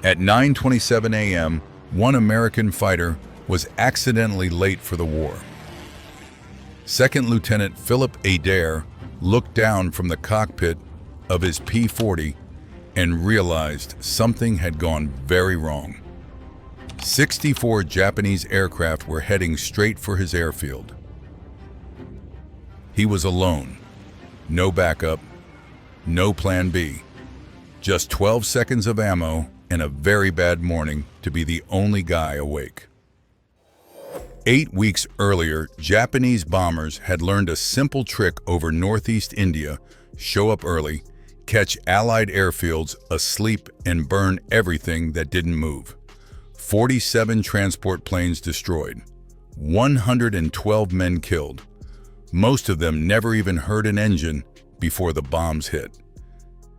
At 9:27 a.m., one American fighter was accidentally late for the war. Second Lieutenant Philip Adair looked down from the cockpit of his P-40 and realized something had gone very wrong. 64 Japanese aircraft were heading straight for his airfield. He was alone. No backup, no plan B. Just 12 seconds of ammo and a very bad morning to be the only guy awake. 8 weeks earlier, Japanese bombers had learned a simple trick over northeast India: show up early, catch Allied airfields asleep, and burn everything that didn't move. 47 transport planes destroyed, 112 men killed. Most of them never even heard an engine before the bombs hit.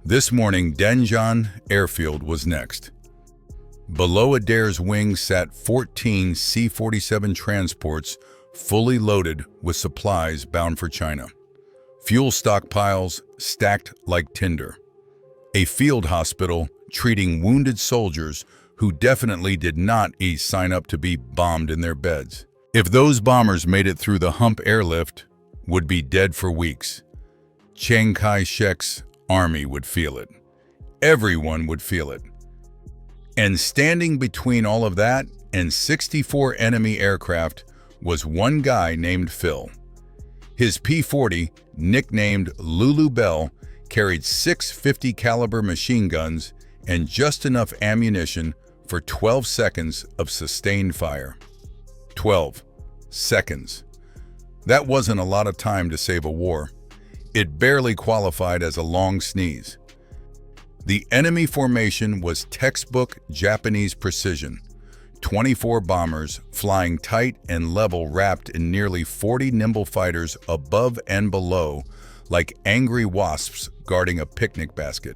This morning, Denjan airfield was next. Below Adair's wing sat 14 C-47 transports fully loaded with supplies bound for China. Fuel stockpiles stacked like tinder. A field hospital treating wounded soldiers who definitely did not sign up to be bombed in their beds. If those bombers made it through the hump airlift, would be dead for weeks. Chiang Kai-shek's army would feel it. Everyone would feel it. And standing between all of that and 64 enemy aircraft was one guy named Phil. His P-40, nicknamed Lulu Belle, carried 6 .50 caliber machine guns and just enough ammunition for 12 seconds of sustained fire. 12 seconds. That wasn't a lot of time to save a war. It barely qualified as a long sneeze. The enemy formation was textbook Japanese precision. 24 bombers flying tight and level, wrapped in nearly 40 nimble fighters above and below, like angry wasps guarding a picnic basket.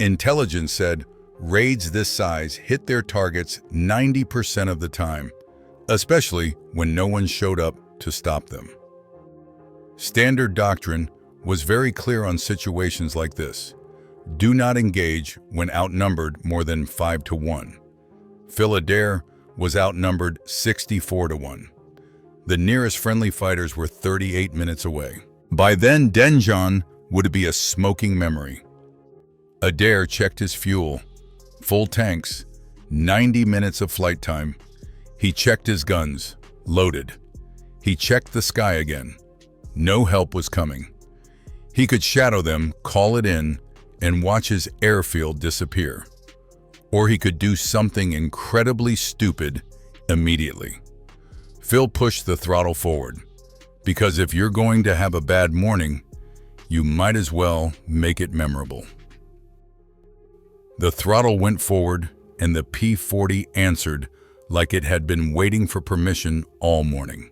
Intelligence said raids this size hit their targets 90% of the time, especially when no one showed up to stop them. Standard doctrine was very clear on situations like this. Do not engage when outnumbered more than 5 to 1. Phil Adair was outnumbered 64 to 1. The nearest friendly fighters were 38 minutes away. By then, Denjan would be a smoking memory. Adair checked his fuel. Full tanks, 90 minutes of flight time. He checked his guns, loaded. He checked the sky again. No help was coming. He could shadow them, call it in, and watch his airfield disappear. Or he could do something incredibly stupid immediately. Phil pushed the throttle forward, because if you're going to have a bad morning, you might as well make it memorable. The throttle went forward, and the P-40 answered like it had been waiting for permission all morning.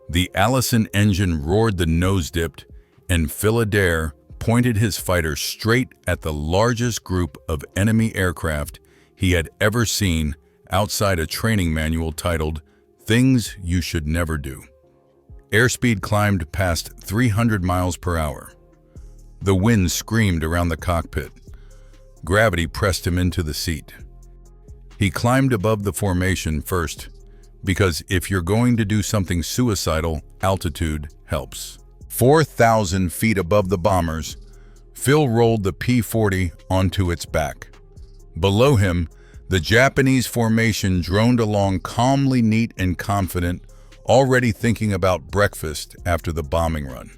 The Allison engine roared, the nose dipped, and Phil Adair pointed his fighter straight at the largest group of enemy aircraft he had ever seen outside a training manual titled "Things You Should Never Do." Airspeed climbed past 300 miles per hour. The wind screamed around the cockpit. Gravity pressed him into the seat. He climbed above the formation first, because if you're going to do something suicidal, altitude helps. 4,000 feet above the bombers, Phil rolled the P-40 onto its back. Below him, the Japanese formation droned along calmly, neat and confident, already thinking about breakfast after the bombing run.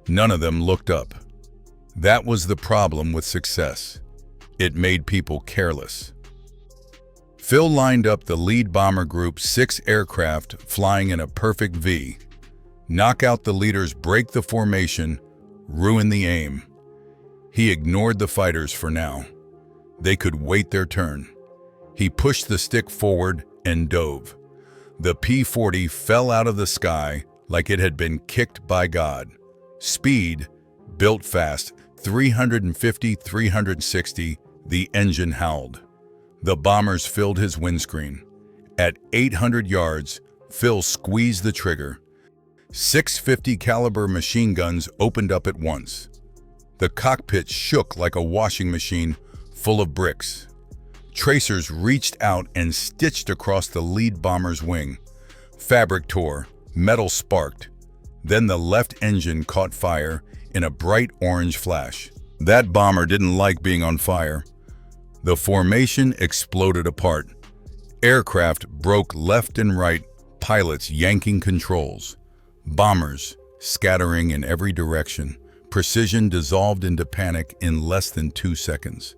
None of them looked up. That was the problem with success. It made people careless. Phil lined up the lead bomber group's 6 aircraft flying in a perfect V. Knock out the leaders, break the formation, ruin the aim. He ignored the fighters for now. They could wait their turn. He pushed the stick forward and dove. The P-40 fell out of the sky like it had been kicked by God. Speed, built fast, 350, 360, the engine howled. The bombers filled his windscreen. At 800 yards, Phil squeezed the trigger. 6 .50 caliber machine guns opened up at once. The cockpit shook like a washing machine full of bricks. Tracers reached out and stitched across the lead bomber's wing. Fabric tore, metal sparked. Then the left engine caught fire in a bright orange flash. That bomber didn't like being on fire. The formation exploded apart. Aircraft broke left and right, pilots yanking controls. Bombers scattering in every direction. Precision dissolved into panic in less than 2 seconds.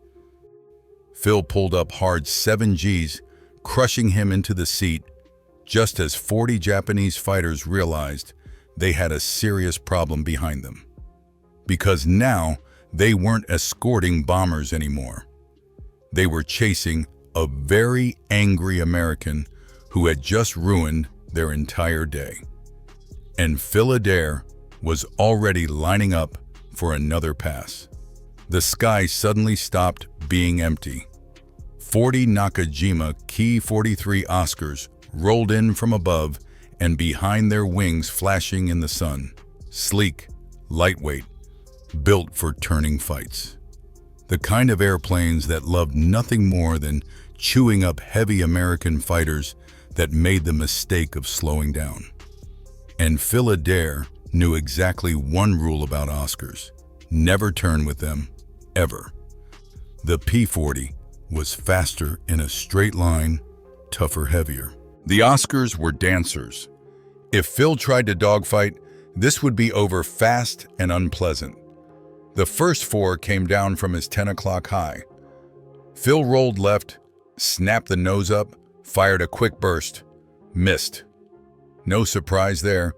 Phil pulled up hard 7 Gs, crushing him into the seat, just as 40 Japanese fighters realized they had a serious problem behind them. Because now, they weren't escorting bombers anymore. They were chasing a very angry American who had just ruined their entire day. And Phil Adair was already lining up for another pass. The sky suddenly stopped being empty. 40 Nakajima Ki-43 Oscars rolled in from above and behind their wings flashing in the sun. Sleek, lightweight, built for turning fights. The kind of airplanes that loved nothing more than chewing up heavy American fighters that made the mistake of slowing down. And Phil Adair knew exactly one rule about Oscars: never turn with them, ever. The P-40 was faster in a straight line, tougher, heavier. The Oscars were dancers. If Phil tried to dogfight, this would be over fast and unpleasant. The first 4 came down from his 10 o'clock high. Phil rolled left, snapped the nose up, fired a quick burst. Missed. No surprise there.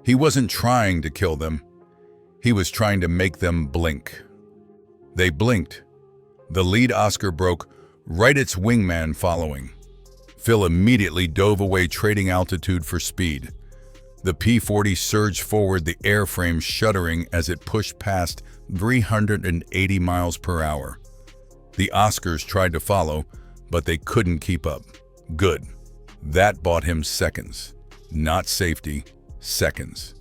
He wasn't trying to kill them. He was trying to make them blink. They blinked. The lead Oscar broke, right its wingman following. Phil immediately dove away, trading altitude for speed. The P-40 surged forward, the airframe shuddering as it pushed past 380 miles per hour. The Oscars tried to follow, but they couldn't keep up. Good. That bought him seconds. Not safety, seconds.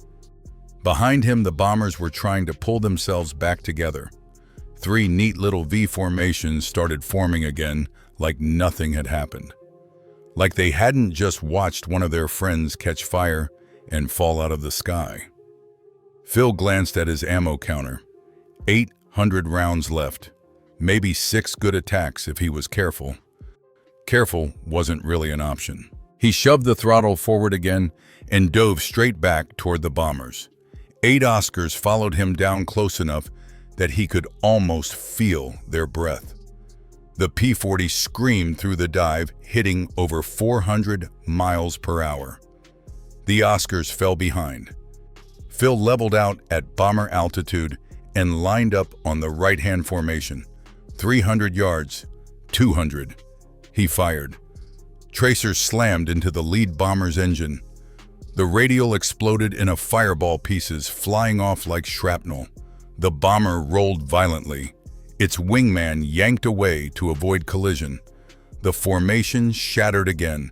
Behind him, the bombers were trying to pull themselves back together. 3 neat little V formations started forming again, like nothing had happened. Like they hadn't just watched one of their friends catch fire and fall out of the sky. Phil glanced at his ammo counter. 800 rounds left. Maybe 6 good attacks if he was careful. Careful wasn't really an option. He shoved the throttle forward again and dove straight back toward the bombers. 8 Oscars followed him down close enough that he could almost feel their breath. The P-40 screamed through the dive, hitting over 400 miles per hour. The Oscars fell behind. Phil leveled out at bomber altitude and lined up on the right-hand formation. 300 yards, 200. He fired. Tracers slammed into the lead bomber's engine. The radial exploded in fireball pieces, flying off like shrapnel. The bomber rolled violently. Its wingman yanked away to avoid collision. The formation shattered again.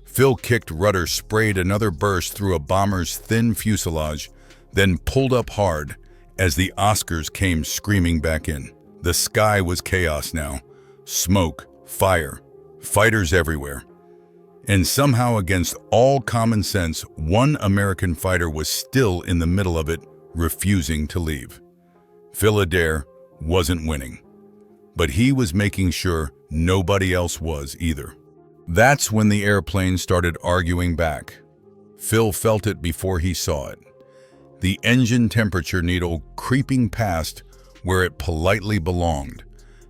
Phil kicked rudder, sprayed another burst through a bomber's thin fuselage, then pulled up hard as the Oscars came screaming back in. The sky was chaos now. Smoke, fire, fighters everywhere. And somehow, against all common sense, one American fighter was still in the middle of it, refusing to leave. Phil Adair wasn't winning, but he was making sure nobody else was either. That's when the airplane started arguing back. Phil felt it before he saw it. The engine temperature needle creeping past where it politely belonged,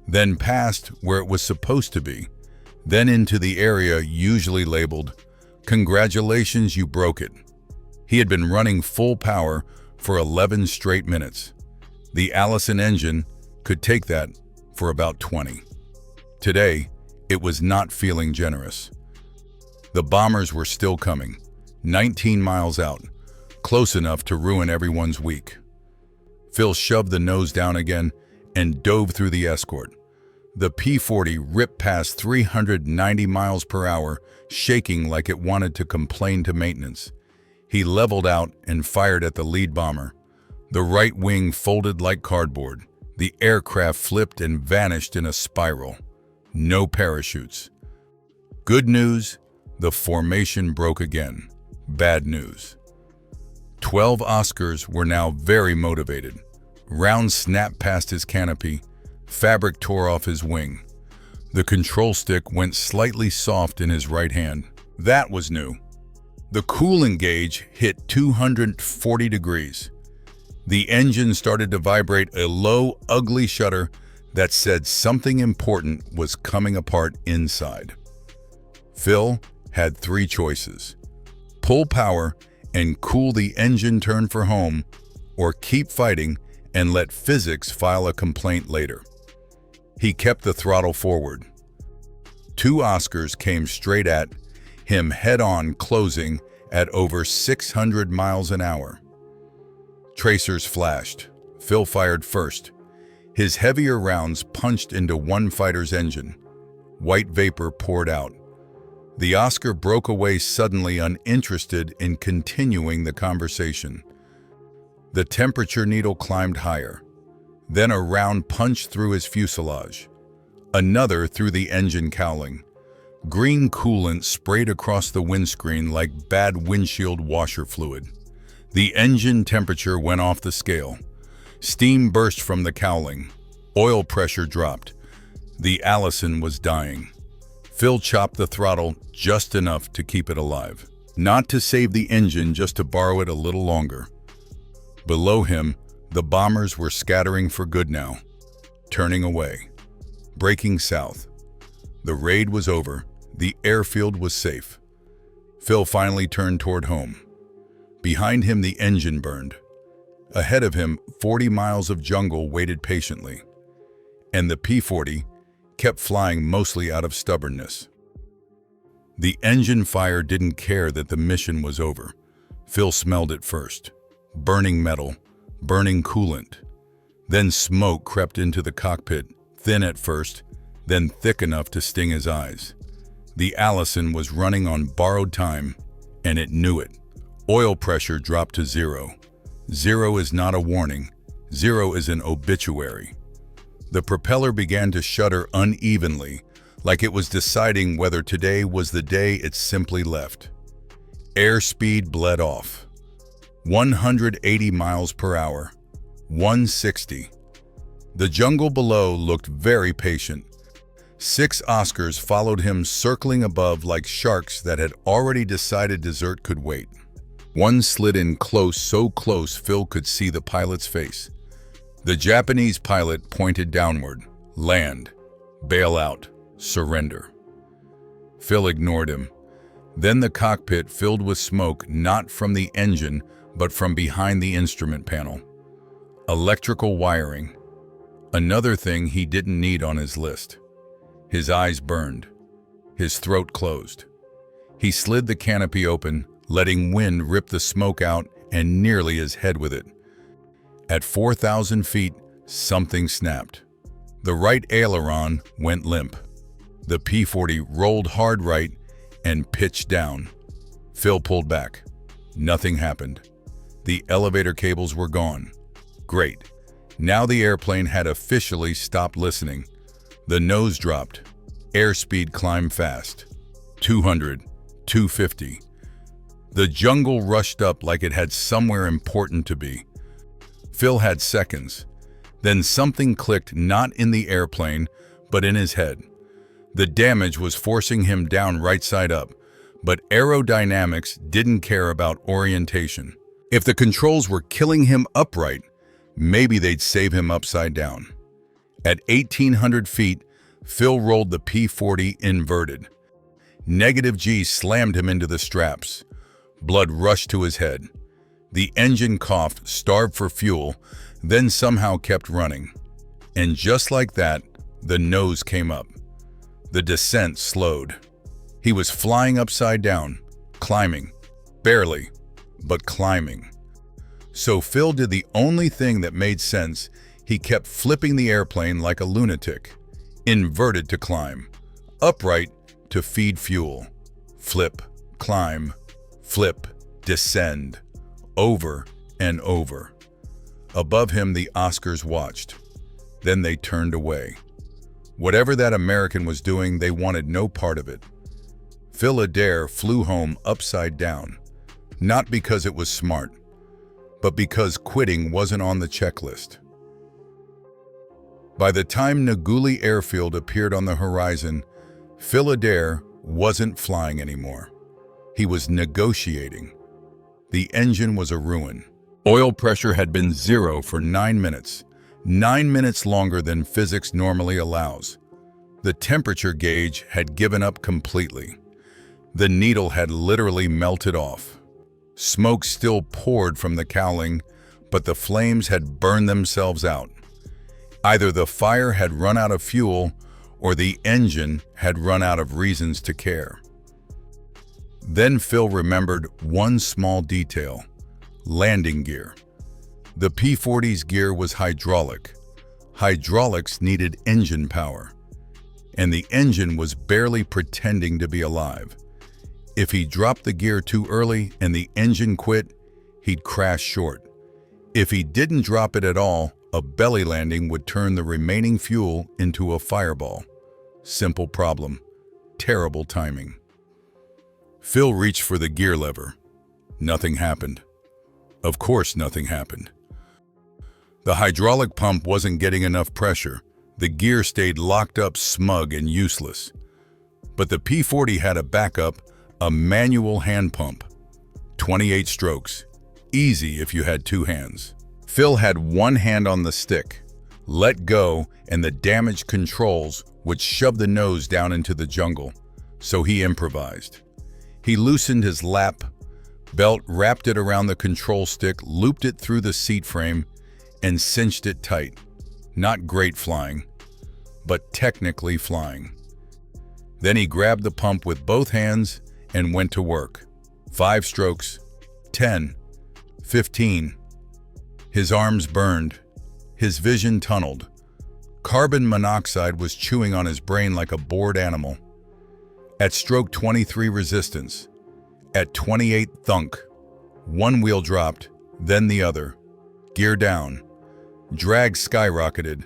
then past where it was supposed to be, then into the area usually labeled, "Congratulations, you broke it." He had been running full power for 11 straight minutes. The Allison engine could take that for about 20. Today, it was not feeling generous. The bombers were still coming, 19 miles out, close enough to ruin everyone's week. Phil shoved the nose down again and dove through the escort. The P-40 ripped past 390 miles per hour, shaking like it wanted to complain to maintenance. He leveled out and fired at the lead bomber. The right wing folded like cardboard. The aircraft flipped and vanished in a spiral. no parachutes. Good news, the formation broke again. Bad news. 12 Oscars were now very motivated. Rounds snapped past his canopy. Fabric tore off his wing. The control stick went slightly soft in his right hand. That was new. The coolant gauge hit 240 degrees. The engine started to vibrate a low, ugly shudder that said something important was coming apart inside. Phil had three choices: pull power and cool the engine turn for home, or keep fighting and let physics file a complaint later. He kept the throttle forward. Two Oscars came straight at him head-on, closing at over 600 miles an hour. Tracers flashed. Phil fired first. His heavier rounds punched into one fighter's engine. White vapor poured out. The Oscar broke away suddenly, uninterested in continuing the conversation. The temperature needle climbed higher. Then a round punched through his fuselage. Another through the engine cowling. Green coolant sprayed across the windscreen like bad windshield washer fluid. The engine temperature went off the scale. Steam burst from the cowling. Oil pressure dropped. The Allison was dying. Phil chopped the throttle just enough to keep it alive. Not to save the engine, just to borrow it a little longer. Below him, the bombers were scattering for good now, turning away, breaking south. The raid was over. The airfield was safe. Phil finally turned toward home. Behind him, the engine burned. Ahead of him, 40 miles of jungle waited patiently. And the P-40 kept flying, mostly out of stubbornness. The engine fire didn't care that the mission was over. Phil smelled it first. Burning metal, burning coolant. Then smoke crept into the cockpit, thin at first, then thick enough to sting his eyes. The Allison was running on borrowed time, and it knew it. Oil pressure dropped to zero. Zero is not a warning. Zero is an obituary. The propeller began to shudder unevenly, like it was deciding whether today was the day it simply left. Airspeed bled off. 180 miles per hour. 160. The jungle below looked very patient. 6 Oscars followed him, circling above like sharks that had already decided dessert could wait. One slid in close, so close Phil could see the pilot's face. The Japanese pilot pointed downward. Land. Bail out. Surrender. Phil ignored him. Then the cockpit filled with smoke, not from the engine, but from behind the instrument panel. Electrical wiring. Another thing he didn't need on his list. His eyes burned. His throat closed. He slid the canopy open, letting wind rip the smoke out and nearly his head with it. At 4,000 feet, something snapped. The right aileron went limp. The P-40 rolled hard right and pitched down. Phil pulled back. Nothing happened. The elevator cables were gone. Great. Now the airplane had officially stopped listening. The nose dropped. Airspeed climbed fast. 200, 250. The jungle rushed up like it had somewhere important to be. Phil had seconds. Then something clicked, not in the airplane, but in his head. The damage was forcing him down right side up, but aerodynamics didn't care about orientation. If the controls were killing him upright, maybe they'd save him upside down. At 1,800 feet, Phil rolled the P-40 inverted. Negative G slammed him into the straps. Blood rushed to his head. The engine coughed, starved for fuel, then somehow kept running. And just like that, the nose came up. The descent slowed. He was flying upside down, climbing. Barely, but climbing. So Phil did the only thing that made sense. He kept flipping the airplane like a lunatic. Inverted to climb. Upright to feed fuel. Flip, climb, flip, descend. Over and over. Above him, the Oscars watched. Then they turned away. Whatever that American was doing, they wanted no part of it. Phil Adair flew home upside down, not because it was smart, but because quitting wasn't on the checklist. By the time Naguli Airfield appeared on the horizon, Phil Adair wasn't flying anymore. He was negotiating. The engine was a ruin. Oil pressure had been 0 for 9 minutes, 9 minutes longer than physics normally allows. The temperature gauge had given up completely. The needle had literally melted off. Smoke still poured from the cowling, but the flames had burned themselves out. Either the fire had run out of fuel, or the engine had run out of reasons to care. Then Phil remembered one small detail: landing gear. The P-40's gear was hydraulic. Hydraulics needed engine power, and the engine was barely pretending to be alive. If he dropped the gear too early and the engine quit, he'd crash short. If he didn't drop it at all, a belly landing would turn the remaining fuel into a fireball. Simple problem, terrible timing. Phil reached for the gear lever. Nothing happened. Of course, nothing happened. The hydraulic pump wasn't getting enough pressure. The gear stayed locked up, smug and useless. But the P-40 had a backup, a manual hand pump. 28 strokes. Easy if you had 2 hands. Phil had one hand on the stick. Let go, and the damaged controls would shove the nose down into the jungle. So he improvised. He loosened his lap belt, wrapped it around the control stick, looped it through the seat frame, and cinched it tight. Not great flying, but technically flying. Then he grabbed the pump with both hands and went to work. 5 strokes, 10, 15. His arms burned. His vision tunneled. Carbon monoxide was chewing on his brain like a bored animal. At stroke 23 resistance. At 28 thunk. One wheel dropped, then the other. Gear down. Drag skyrocketed.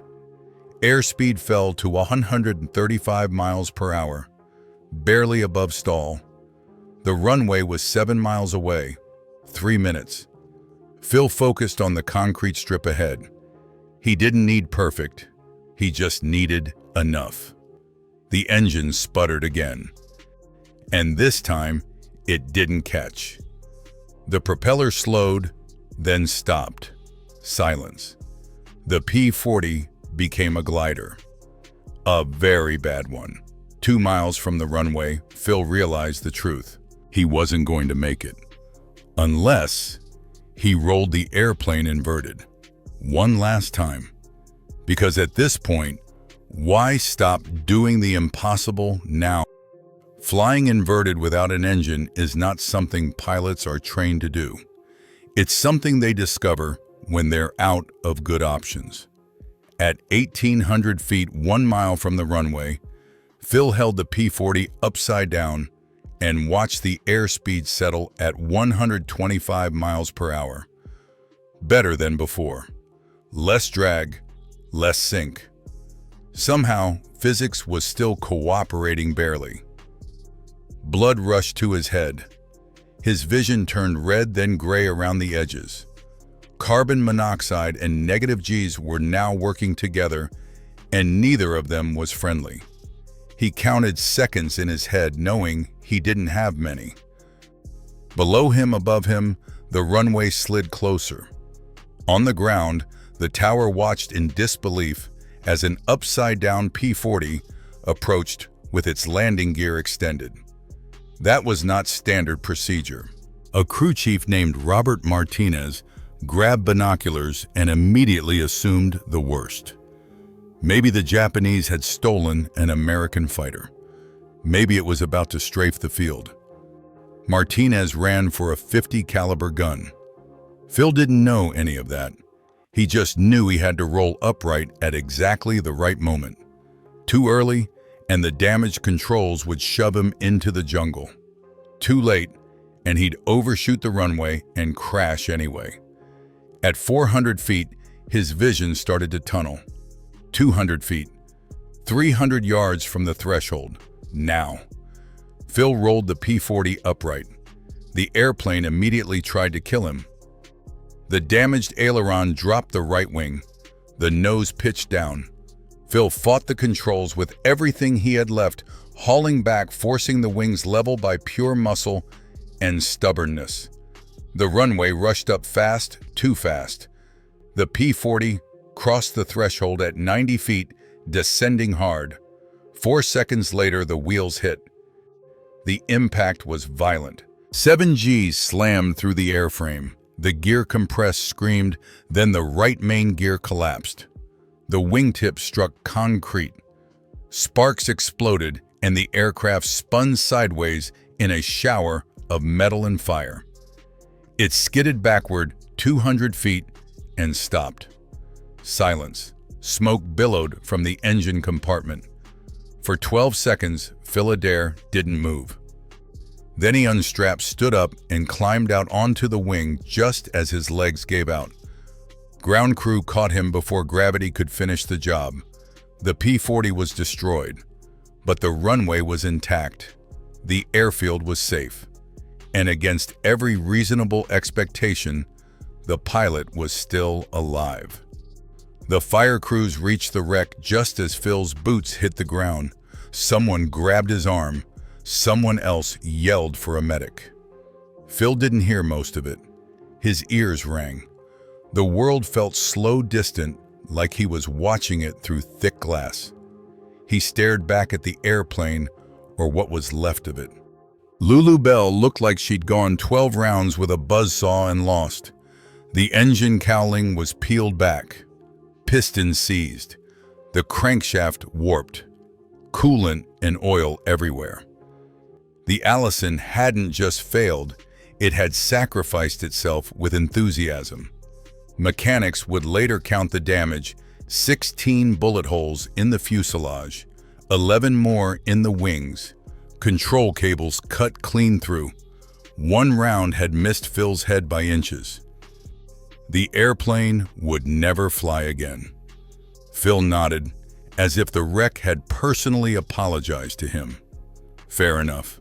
Airspeed fell to 135 miles per hour, barely above stall. The runway was 7 miles away. 3 minutes. Phil focused on the concrete strip ahead. He didn't need perfect. He just needed enough. The engine sputtered again. And this time, it didn't catch. The propeller slowed, then stopped. Silence. The P-40 became a glider. A very bad one. 2 miles from the runway, Phil realized the truth. He wasn't going to make it. Unless he rolled the airplane inverted. One last time. Because at this point, why stop doing the impossible now? Flying inverted without an engine is not something pilots are trained to do. It's something they discover when they're out of good options. At 1,800 feet, 1 mile from the runway, Phil held the P-40 upside down and watched the airspeed settle at 125 miles per hour. Better than before. Less drag, less sink. Somehow, physics was still cooperating barely. Blood rushed to his head. His vision turned red, then gray around the edges. Carbon monoxide and negative G's were now working together, and neither of them was friendly. He counted seconds in his head, knowing he didn't have many. Below him, above him, the runway slid closer. On the ground, the tower watched in disbelief as an upside-down P-40 approached with its landing gear extended. That was not standard procedure. A crew chief named Robert Martinez grabbed binoculars and immediately assumed the worst. Maybe the Japanese had stolen an American fighter. Maybe it was about to strafe the field. Martinez ran for a .50 caliber gun. Phil didn't know any of that. He just knew he had to roll upright at exactly the right moment. Too early, and the damaged controls would shove him into the jungle. Too late, and he'd overshoot the runway and crash anyway. At 400 feet, his vision started to tunnel. 200 feet, 300 yards from the threshold. Now. Phil rolled the P-40 upright. The airplane immediately tried to kill him. The damaged aileron dropped the right wing. The nose pitched down. Phil fought the controls with everything he had left, hauling back, forcing the wings level by pure muscle and stubbornness. The runway rushed up fast, too fast. The P-40 crossed the threshold at 90 feet, descending hard. 4 seconds later, the wheels hit. The impact was violent. 7 Gs slammed through the airframe. The gear compressed, screamed, then the right main gear collapsed. The wingtip struck concrete. Sparks exploded, and the aircraft spun sideways in a shower of metal and fire. It skidded backward 200 feet and stopped. Silence. Smoke billowed from the engine compartment. For 12 seconds, Phil Adair didn't move. Then he unstrapped, stood up, and climbed out onto the wing just as his legs gave out. Ground crew caught him before gravity could finish the job. The P-40 was destroyed, but the runway was intact. The airfield was safe. And against every reasonable expectation, the pilot was still alive. The fire crews reached the wreck just as Phil's boots hit the ground. Someone grabbed his arm. Someone else yelled for a medic. Phil didn't hear most of it. His ears rang. The world felt slow, distant, like he was watching it through thick glass. He stared back at the airplane, or what was left of it. Lulu Belle looked like she'd gone 12 rounds with a buzzsaw and lost. The engine cowling was peeled back. Pistons seized. The crankshaft warped. Coolant and oil everywhere. The Allison hadn't just failed, it had sacrificed itself with enthusiasm. Mechanics would later count the damage: 16 bullet holes in the fuselage, 11 more in the wings, control cables cut clean through. 1 round had missed Phil's head by inches. The airplane would never fly again. Phil nodded, as if the wreck had personally apologized to him. Fair enough.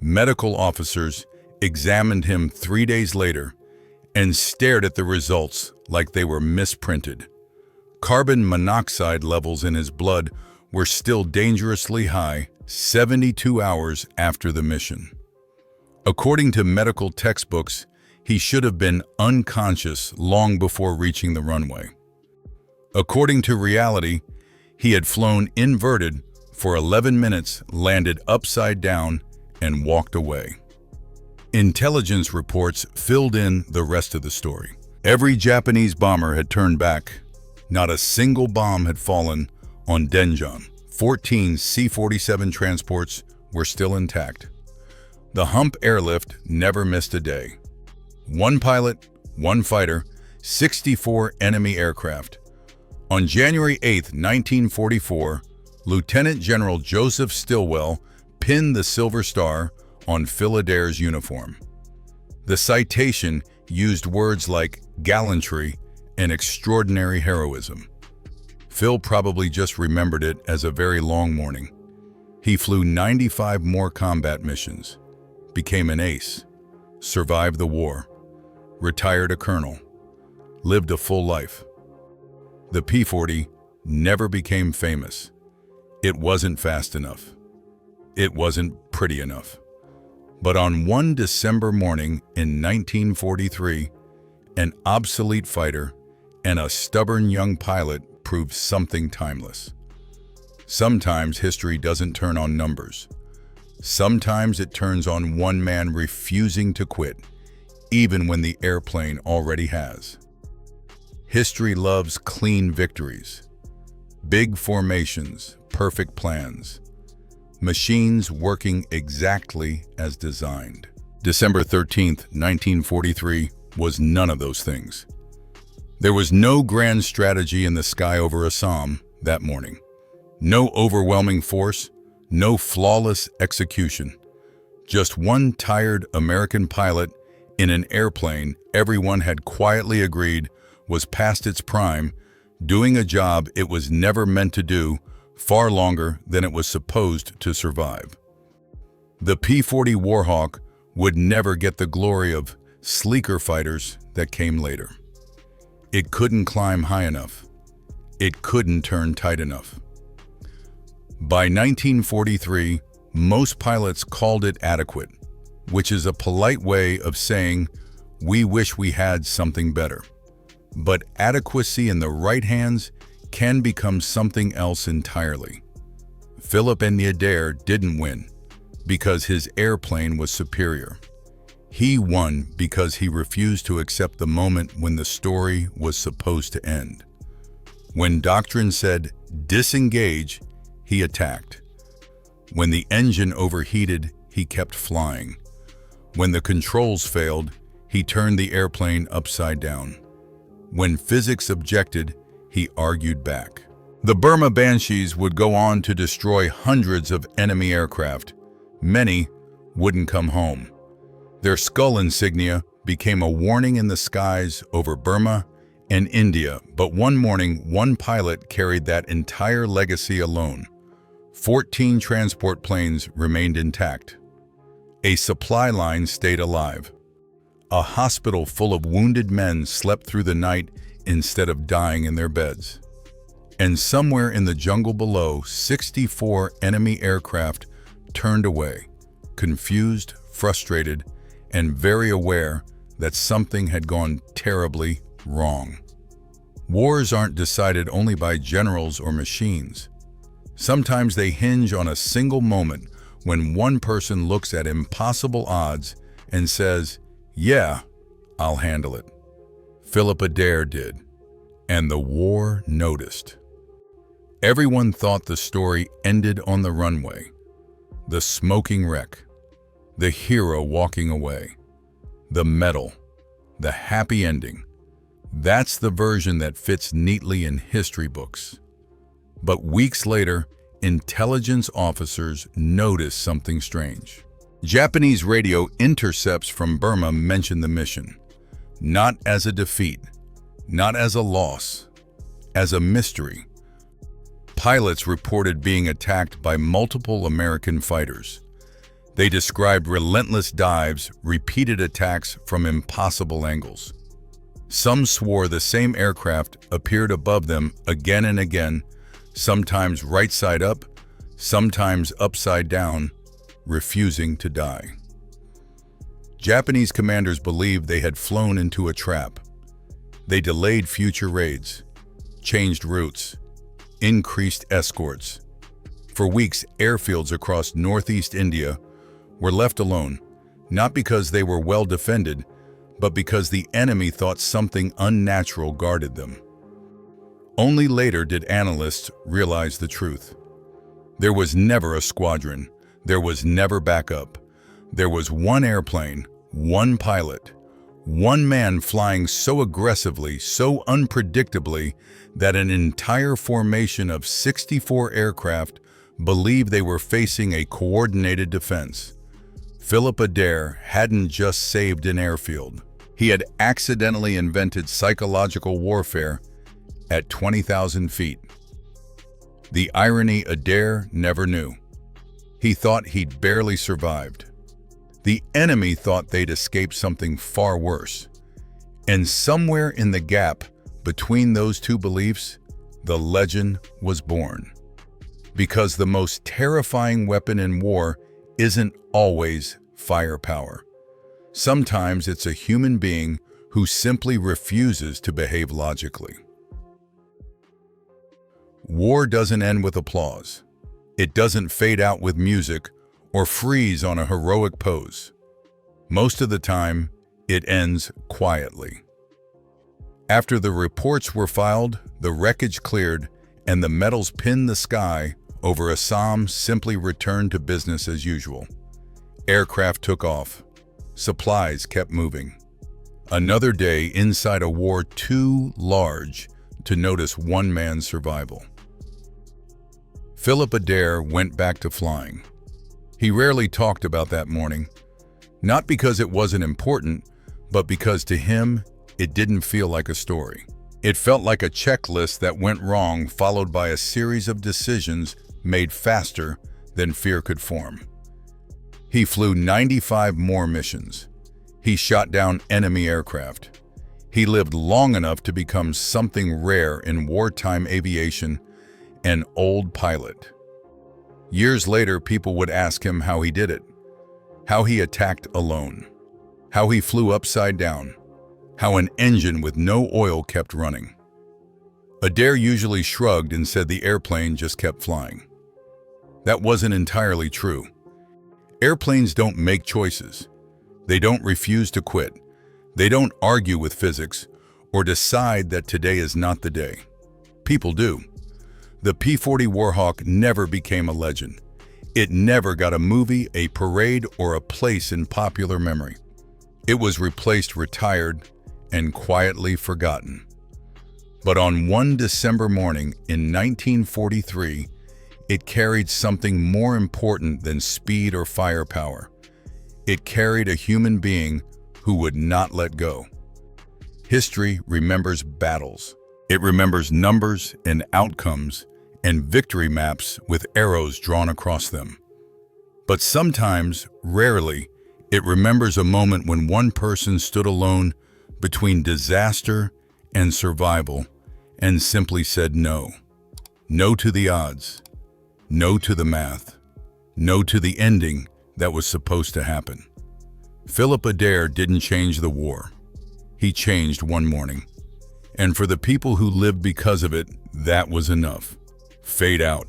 Medical officers examined him 3 days later and stared at the results like they were misprinted. Carbon monoxide levels in his blood were still dangerously high 72 hours after the mission. According to medical textbooks, he should have been unconscious long before reaching the runway. According to reality, he had flown inverted for 11 minutes, landed upside down, and walked away. Intelligence reports filled in the rest of the story. Every Japanese bomber had turned back. Not a single bomb had fallen on Denjan. 14 C-47 transports were still intact. The hump airlift never missed a day. 1 pilot, 1 fighter, 64 enemy aircraft. On January 8, 1944, Lieutenant General Joseph Stilwell pinned the Silver Star on Phil Adair's uniform. The citation used words like gallantry and extraordinary heroism. Phil probably just remembered it as a very long morning. He flew 95 more combat missions, became an ace, survived the war, retired a colonel, lived a full life. The P-40 never became famous. It wasn't fast enough. It wasn't pretty enough. But on one December morning in 1943, an obsolete fighter and a stubborn young pilot proved something timeless. Sometimes history doesn't turn on numbers. Sometimes it turns on one man refusing to quit, even when the airplane already has. History loves clean victories, big formations, perfect plans, machines working exactly as designed. December 13th, 1943 was none of those things. There was no grand strategy in the sky over Assam that morning. No overwhelming force, no flawless execution. Just one tired American pilot in an airplane everyone had quietly agreed was past its prime, doing a job it was never meant to do, far longer than it was supposed to survive. The P-40 Warhawk would never get the glory of sleeker fighters that came later. It couldn't climb high enough. It couldn't turn tight enough. By 1943, most pilots called it adequate, which is a polite way of saying, we wish we had something better. But adequacy in the right hands can become something else entirely. Philip Adair didn't win because his airplane was superior. He won because he refused to accept the moment when the story was supposed to end. When doctrine said, disengage, he attacked. When the engine overheated, he kept flying. When the controls failed, he turned the airplane upside down. When physics objected, he argued back. The Burma Banshees would go on to destroy hundreds of enemy aircraft. Many wouldn't come home. Their skull insignia became a warning in the skies over Burma and India, but one morning, one pilot carried that entire legacy alone. 14 transport planes remained intact. A supply line stayed alive. A hospital full of wounded men slept through the night instead of dying in their beds. And somewhere in the jungle below, 64 enemy aircraft turned away, confused, frustrated, and very aware that something had gone terribly wrong. Wars aren't decided only by generals or machines. Sometimes they hinge on a single moment when one person looks at impossible odds and says, yeah, I'll handle it. Philip Adair did, and the war noticed. Everyone thought the story ended on the runway. The smoking wreck, the hero walking away, the medal, the happy ending. That's the version that fits neatly in history books. But weeks later, intelligence officers noticed something strange. Japanese radio intercepts from Burma mentioned the mission, not as a defeat, not as a loss, as a mystery. Pilots reported being attacked by multiple American fighters. They described relentless dives, repeated attacks from impossible angles. Some swore the same aircraft appeared above them again and again, sometimes right side up, sometimes upside down, refusing to die. Japanese commanders believed they had flown into a trap. They delayed future raids, changed routes, increased escorts. For weeks, airfields across northeast India were left alone, not because they were well defended, but because the enemy thought something unnatural guarded them. Only later did analysts realize the truth. There was never a squadron. There was never backup. There was one airplane, one pilot, one man flying so aggressively, so unpredictably, that an entire formation of 64 aircraft believed they were facing a coordinated defense. Philip Adair hadn't just saved an airfield. He had accidentally invented psychological warfare at 20,000 feet. The irony Adair never knew. He thought he'd barely survived. The enemy thought they'd escaped something far worse. And somewhere in the gap between those two beliefs, the legend was born. Because the most terrifying weapon in war isn't always firepower. Sometimes it's a human being who simply refuses to behave logically. War doesn't end with applause. It doesn't fade out with music or freeze on a heroic pose. Most of the time, it ends quietly. After the reports were filed, the wreckage cleared, and the medals pinned the sky over Assam simply returned to business as usual. Aircraft took off. Supplies kept moving. Another day inside a war too large to notice one man's survival. Philip Adair went back to flying. He rarely talked about that morning, not because it wasn't important, but because to him, it didn't feel like a story. It felt like a checklist that went wrong, followed by a series of decisions made faster than fear could form. He flew 95 more missions. He shot down enemy aircraft. He lived long enough to become something rare in wartime aviation, an old pilot. Years later, people would ask him how he did it, how he attacked alone, how he flew upside down, how an engine with no oil kept running. Adair usually shrugged and said the airplane just kept flying. That wasn't entirely true. Airplanes don't make choices. They don't refuse to quit. They don't argue with physics or decide that today is not the day. People do. The P-40 Warhawk never became a legend. It never got a movie, a parade, or a place in popular memory. It was replaced, retired, and quietly forgotten. But on one December morning in 1943, it carried something more important than speed or firepower. It carried a human being who would not let go. History remembers battles. It remembers numbers and outcomes and victory maps with arrows drawn across them. But sometimes, rarely, it remembers a moment when one person stood alone between disaster and survival and simply said no. No to the odds. No to the math. No to the ending that was supposed to happen. Philip Adair didn't change the war. He changed one morning. And for the people who lived because of it, that was enough. Fade out.